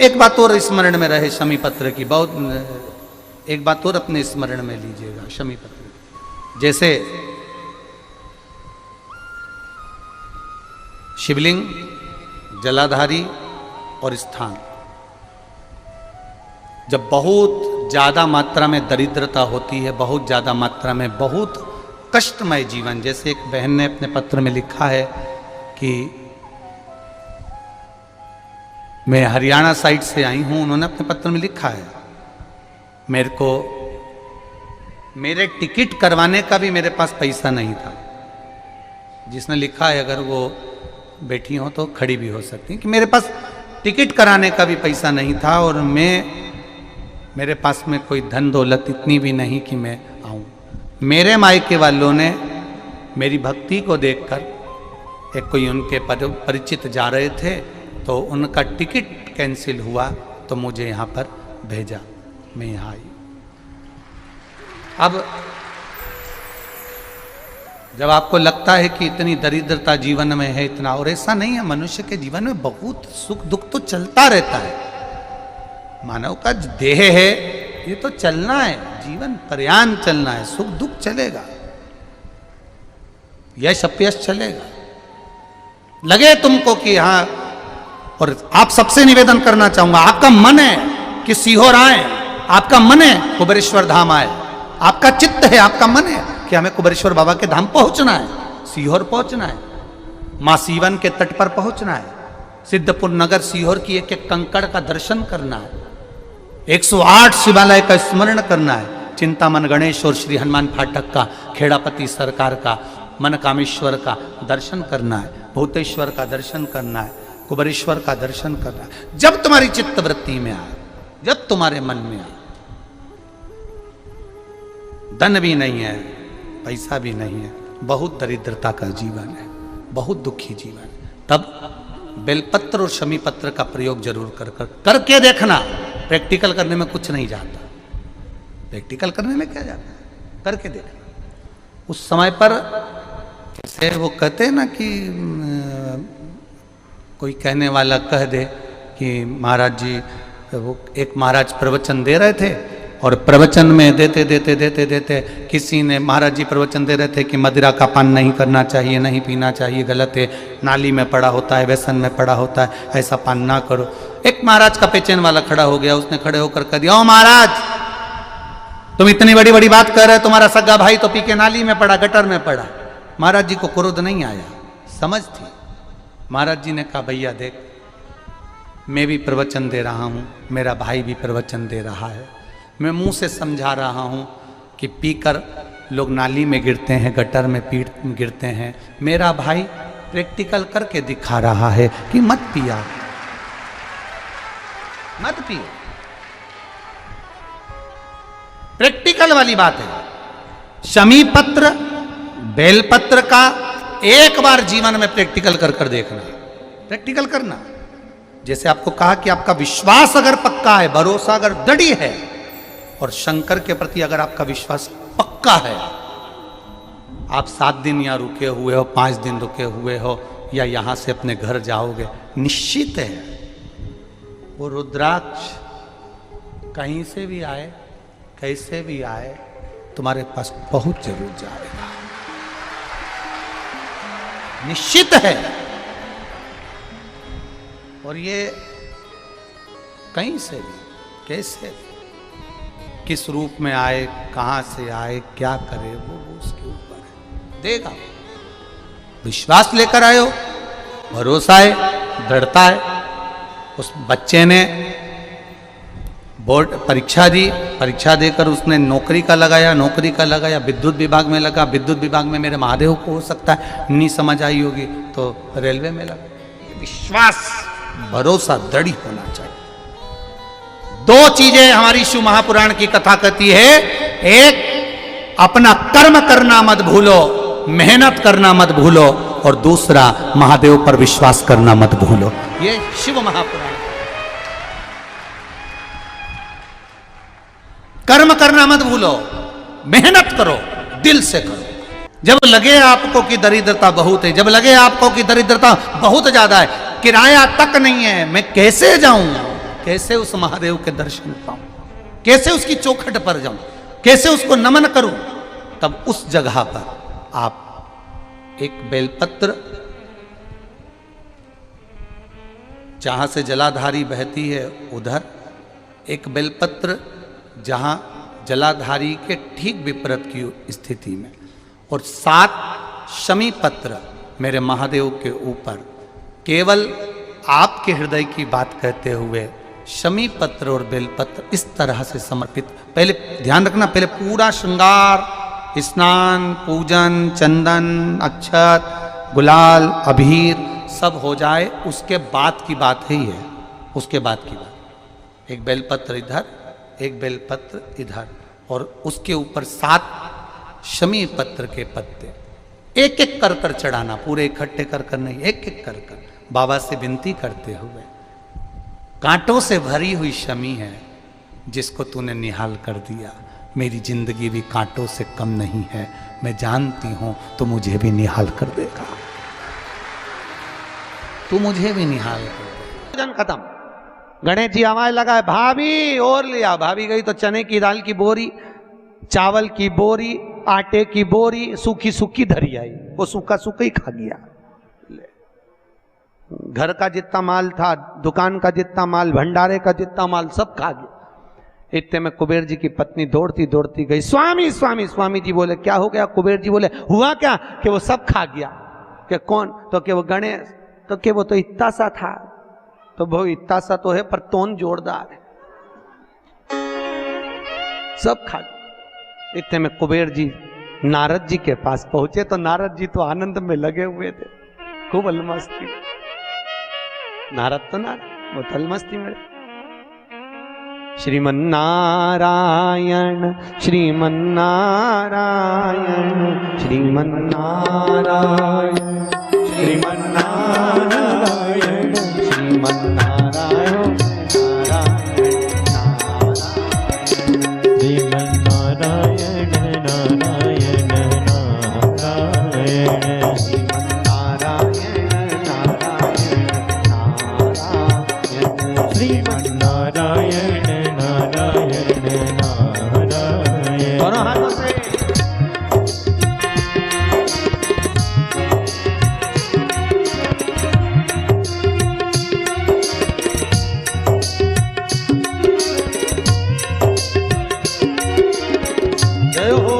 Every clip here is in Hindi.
एक बात और स्मरण में रहे शमी पत्र की, बहुत एक बात और अपने स्मरण में लीजिएगा शमी पत्र। जैसे शिवलिंग, जलाधारी और स्थान, जब बहुत ज्यादा मात्रा में दरिद्रता होती है, बहुत ज्यादा मात्रा में बहुत कष्टमय जीवन, जैसे एक बहन ने अपने पत्र में लिखा है कि मैं हरियाणा साइड से आई हूं, उन्होंने अपने पत्र में लिखा है मेरे को मेरे टिकट करवाने का भी मेरे पास पैसा नहीं था। जिसने लिखा है अगर वो बैठी हो तो खड़ी भी हो सकती कि मेरे पास टिकट कराने का भी पैसा नहीं था और मेरे पास में कोई धन दौलत इतनी भी नहीं कि मैं आऊं। मेरे मायके वालों ने मेरी भक्ति को देखकर, एक कोई उनके परिचित जा रहे थे तो उनका टिकट कैंसिल हुआ तो मुझे यहाँ पर भेजा, मैं यहाँ आई। अब जब आपको लगता है कि इतनी दरिद्रता जीवन में है, इतना, और ऐसा नहीं है, मनुष्य के जीवन में बहुत सुख दुख तो चलता रहता है। मानव का देह है, ये तो चलना है, जीवन पर्यान चलना है, सुख दुख चलेगा, यश अपयश चलेगा। लगे तुमको कि हाँ, और आप सबसे निवेदन करना चाहूंगा, आपका मन है कि सीहोर आए, आपका मन है कुबेरेश्वर धाम आए, आपका चित्त है, आपका मन है कि हमें कुबेरेश्वर बाबा के धाम पहुंचना है, सीहोर पहुंचना है, मां सीवन के तट पर पहुंचना है, सिद्धपुर नगर सीहोर की एक एक कंकड़ का दर्शन करना है, 108 शिवालय का स्मरण करना है, चिंतामन गणेश और श्री हनुमान फाटक का, खेड़ापति सरकार का, मन कामेश्वर का दर्शन करना है, भूतेश्वर का दर्शन करना है, कुबेरेश्वर का दर्शन करना है। जब तुम्हारी चित्त वृत्ति में आए, जब तुम्हारे मन में आए, धन भी नहीं है, पैसा भी नहीं है, बहुत दरिद्रता का जीवन है, बहुत दुखी जीवन, तब बेलपत्र और शमी पत्र का प्रयोग जरूर करके देखना। प्रैक्टिकल करने में कुछ नहीं जाता, प्रैक्टिकल करने में क्या जाता है, करके देखना। उस समय पर जैसे वो कहते हैं ना कि कोई कहने वाला कह दे कि महाराज जी, वो एक महाराज प्रवचन दे रहे थे और प्रवचन में देते देते देते देते किसी ने, महाराज जी प्रवचन दे रहे थे कि मदिरा का पान नहीं करना चाहिए, नहीं पीना चाहिए, गलत है, नाली में पड़ा होता है, व्यसन में पड़ा होता है, ऐसा पान ना करो। एक महाराज का पेचेन वाला खड़ा हो गया, उसने खड़े होकर कह दिया, ओ महाराज तुम इतनी बड़ी बड़ी बात कर रहे, तुम्हारा सगा भाई तो पी के नाली में पड़ा, गटर में पड़ा। महाराज जी को क्रोध नहीं आया, समझ थी। महाराज जी ने कहा, भैया देख, मैं भी प्रवचन दे रहा हूँ, मेरा भाई भी प्रवचन दे रहा है, मैं मुंह से समझा रहा हूँ कि पीकर लोग नाली में गिरते हैं, गटर में गिरते हैं, मेरा भाई प्रैक्टिकल करके दिखा रहा है कि मत पिया, मत पियो। प्रैक्टिकल वाली बात है। शमी पत्र, बेलपत्र का एक बार जीवन में प्रैक्टिकल कर देखना, प्रैक्टिकल करना। जैसे आपको कहा कि आपका विश्वास अगर पक्का है, भरोसा अगर दृढ़ है, और शंकर के प्रति अगर आपका विश्वास पक्का है, आप 7 दिन यहाँ रुके हुए हो, 5 दिन रुके हुए हो, या यहां से अपने घर जाओगे, निश्चित है वो रुद्राक्ष कहीं से भी आए, कैसे भी आए, तुम्हारे पास बहुत जरूर जाएगा, निश्चित है। और ये कहीं से भी, कैसे भी, किस रूप में आए, कहां से आए, क्या करे, वो उसके ऊपर है, देगा। विश्वास लेकर आए हो, भरोसा है, दृढ़ता है। उस बच्चे ने बोर्ड परीक्षा दी, परीक्षा देकर उसने नौकरी का लगाया, विद्युत विभाग में लगा, विद्युत विभाग में मेरे महादेव को हो सकता है नहीं समझ आई होगी तो रेलवे में लगा। विश्वास, भरोसा दृढ़ होना चाहिए। 2 चीजें हमारी शिव महापुराण की कथा कहती है, एक अपना कर्म करना मत भूलो, मेहनत करना मत भूलो, और दूसरा महादेव पर विश्वास करना मत भूलो। ये शिव महापुराण। कर्म करना मत भूलो, मेहनत करो, दिल से करो। जब लगे आपको कि दरिद्रता बहुत है, जब लगे आपको कि दरिद्रता बहुत ज्यादा है, किराया तक नहीं है, मैं कैसे जाऊं, कैसे उस महादेव के दर्शन पाऊं, कैसे उसकी चौखट पर जाऊं, कैसे उसको नमन करूं। तब उस जगह पर आप एक बेलपत्र, जहां से जलाधारी बहती है उधर, एक बेलपत्र जहां जलाधारी के ठीक विपरीत की स्थिति में, और 7 शमी पत्र मेरे महादेव के ऊपर, केवल आपके हृदय की बात कहते हुए शमी पत्र और बेलपत्र इस तरह से समर्पित। पहले ध्यान रखना, पहले पूरा श्रृंगार, स्नान, पूजन, चंदन, अक्षत, गुलाल, अबीर सब हो जाए, उसके बाद की बात है ये, उसके बाद की बात। एक बेलपत्र इधर, एक बेलपत्र इधर, और उसके ऊपर 7 शमी पत्र के पत्ते एक एक कर कर चढ़ाना, पूरे इकट्ठे कर कर नहीं, एक एक कर कर बाबा से विनती करते हुए। कांटों से भरी हुई शमी है जिसको तूने निहाल कर दिया, मेरी जिंदगी भी कांटों से कम नहीं है, मैं जानती हूं तो मुझे भी निहाल कर देगा, तू मुझे भी निहाल कर देगा। भजन खत्म, गणेश जी आवाज लगाए, भाभी और लिया। भाभी गई तो चने की दाल की बोरी, चावल की बोरी, आटे की बोरी, सूखी सूखी धरी आई, वो सूखा सूखा ही खा गया। घर का जितना माल था, दुकान का जितना माल, भंडारे का जितना माल, सब खा गया। इतने में कुबेर जी की पत्नी दौड़ती दौड़ती गई, स्वामी स्वामी। स्वामी जी बोले क्या हो गया? कुबेर जी बोले हुआ क्या कि वो सब खा गया। कि कौन? तो कि वो गणेश। तो कि वो तो इतना सा था। तो वो इतना सा तो है पर तोन जोरदार है, सब खा गया। इतने में कुबेर जी नारद जी के पास पहुंचे तो नारद जी तो आनंद में लगे हुए थे, खूब अलमस्ती। नारद तो नारद, वो तो अलमस्ती में। श्रीमन्नारायण श्रीमन्नारायण श्रीमन्नारायण श्रीमन्नारायण श्रीमन्नारायण श्रीमन्नारायण नारायण नारायण श्रीमन्नारायण नारायण नारायण। दोनों हाथों से जय हो।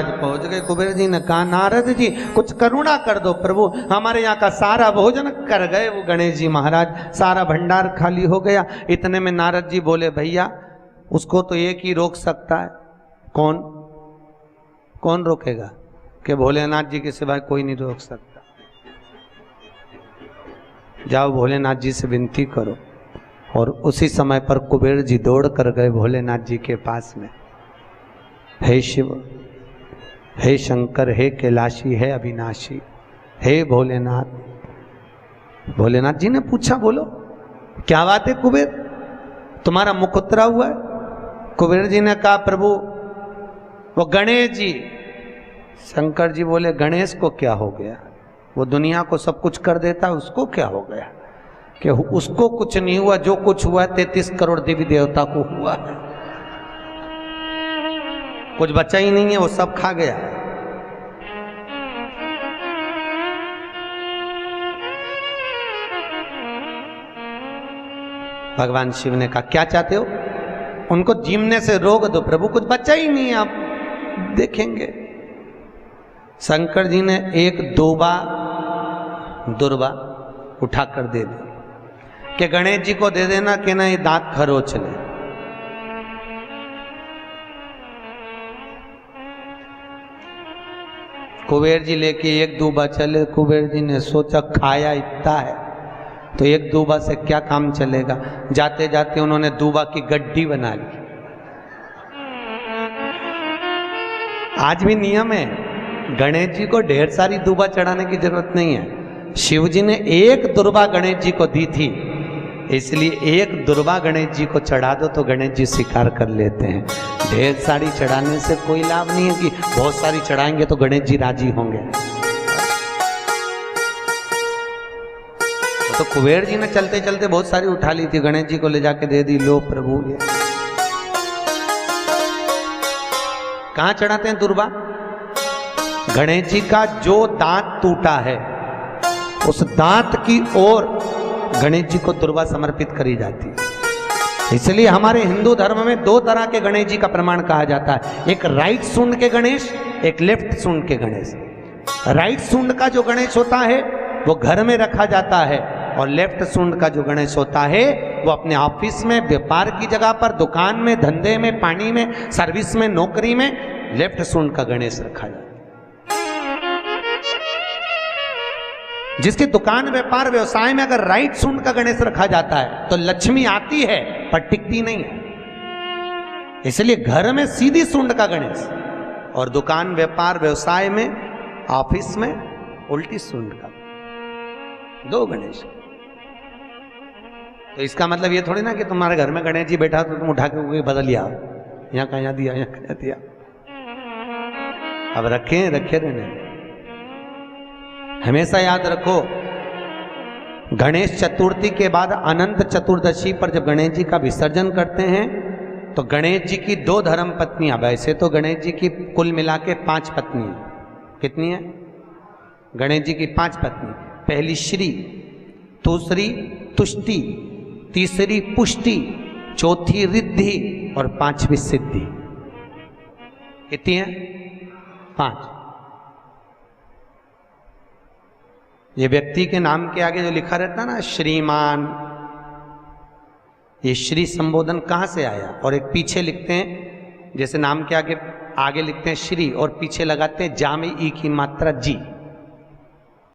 महाराज पहुंच गए। कुबेर जी ने कहा नारद जी कुछ करुणा कर दो प्रभु, हमारे यहाँ का सारा भोजन कर गए वो गणेश जी महाराज, सारा भंडार खाली हो गया। इतने में नारद जी बोले भैया उसको तो एक ही रोक सकता है। कौन? कौन रोकेगा? कि भोलेनाथ जी के सिवाय कोई नहीं रोक सकता। जाओ भोलेनाथ जी से विनती करो। और उसी समय पर कुबेर जी दौड़ कर गए भोलेनाथ जी के पास में। हे शिव, हे शंकर, हे कैलाशी, हे अविनाशी, हे भोलेनाथ। भोलेनाथ जी ने पूछा बोलो क्या बात है कुबेर, तुम्हारा मुख उतरा हुआ है? कुबेर जी ने कहा प्रभु वो गणेश जी। शंकर जी बोले गणेश को क्या हो गया? वो दुनिया को सब कुछ कर देता है, उसको क्या हो गया? कि उसको कुछ नहीं हुआ, जो कुछ हुआ 33 करोड़ देवी देवता को हुआ, कुछ बचा ही नहीं है, वो सब खा गया। भगवान शिव ने कहा क्या चाहते हो? उनको जीमने से रोक दो प्रभु, कुछ बचा ही नहीं है, आप देखेंगे। शंकर जी ने एक दुर्बा उठाकर दे दी कि गणेश जी को दे देना कि ना ये दांत खरोच ले। कुबेर जी लेके एक दूबा चले। कुबेर जी ने सोचा खाया इतना है तो एक दूबा से क्या काम चलेगा। जाते जाते उन्होंने दूबा की गड्डी बना ली। आज भी नियम है, गणेश जी को ढेर सारी दूबा चढ़ाने की जरूरत नहीं है। शिव जी ने एक दुर्बा गणेश जी को दी थी, इसलिए एक दुर्बा गणेश जी को चढ़ा दो तो गणेश जी स्वीकार कर लेते हैं। ढेर सारी चढ़ाने से कोई लाभ नहीं है कि बहुत सारी चढ़ाएंगे तो गणेश जी राजी होंगे। तो कुबेर जी ने चलते चलते बहुत सारी उठा ली थी, गणेश जी को ले जाके दे दी। लो प्रभु ये कहां चढ़ाते हैं दुर्बा? गणेश जी का जो दांत टूटा है उस दांत की ओर गणेश जी को दुर्बा समर्पित करी जाती है। इसलिए हमारे हिंदू धर्म में दो तरह के गणेश जी का प्रमाण कहा जाता है, एक राइट सूंड के गणेश, एक लेफ्ट सूंड के गणेश। राइट सूंड का जो गणेश होता है वो घर में रखा जाता है, और लेफ्ट सूंड का जो गणेश होता है वो अपने ऑफिस में, व्यापार की जगह पर, दुकान में, धंधे में, पानी में, सर्विस में, नौकरी में लेफ्ट सूंड का गणेश रखा जाता है। जिसकी दुकान, व्यापार, व्यवसाय में अगर राइट सूंड का गणेश रखा जाता है तो लक्ष्मी आती है पर टिकती नहीं है। इसलिए घर में सीधी सूंड का गणेश और दुकान, व्यापार, व्यवसाय में, ऑफिस में उल्टी सूंड का, दो गणेश। तो इसका मतलब ये थोड़ी ना कि तुम्हारे घर में गणेश जी बैठा तो तुम उठा के बदल लिया, यहाँ का यहाँ दिया, यहाँ का यहाँ दिया। अब रखे रहने। हमेशा याद रखो, गणेश चतुर्थी के बाद अनंत चतुर्दशी पर जब गणेश जी का विसर्जन करते हैं तो गणेश जी की 2 धर्म पत्नियां, वैसे तो गणेश जी की कुल मिला के 5 पत्नी, कितनी है? गणेश जी की 5 पत्नी। पहली श्री, दूसरी तुष्टि, तीसरी पुष्टि, चौथी रिद्धि और 5वीं सिद्धि। कितनी है? 5। ये व्यक्ति के नाम के आगे जो लिखा रहता है ना श्रीमान, ये श्री संबोधन कहाँ से आया? और एक पीछे लिखते हैं, जैसे नाम के आगे लिखते हैं श्री और पीछे लगाते हैं जा में ई की मात्रा जी।